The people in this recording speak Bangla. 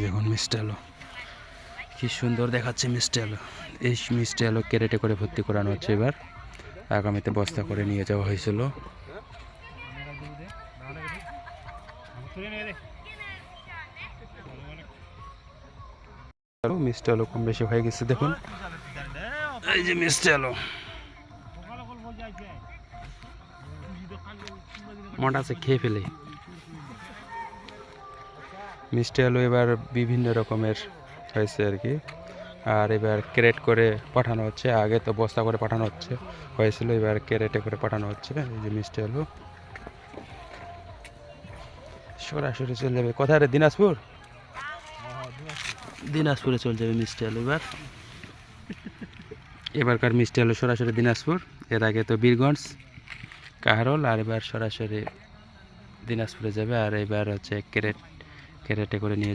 দেখুন মিষ্টি আলু কি সুন্দর দেখাচ্ছে। মিষ্টি আলু, এই মিষ্টি আলু ক্যারেটে করে ভর্তি করানো হচ্ছে। এবার আগামীতে বস্তা করে নিয়ে যাওয়া হয়েছিল। মিষ্টি আলু কম বেশি হয়ে গেছে দেখুন। এই যে মিষ্টি আলু মোটা আছে, খেয়ে ফেলে। মিষ্টি আলু এবার বিভিন্ন রকমের হয়েছে আর কি। আর এবার ক্যারেট করে পাঠানো হচ্ছে। আগে তো বস্তা করে পাঠানো হয়েছিল, এবার ক্যারেটে করে পাঠানো হচ্ছে। এই যে মিষ্টি আলু সরাসরি চলে যাবে কোথায় রে? দিনাজপুর, দিনাজপুরে চলে যাবে মিষ্টি আলু। এবারকার মিষ্টি আলু সরাসরি দিনাজপুর। এর আগে তো বীরগঞ্জ, কাহারোল, আর এবার সরাসরি দিনাজপুরে যাবে। আর এবার হচ্ছে ক্যারেটে করে নিয়ে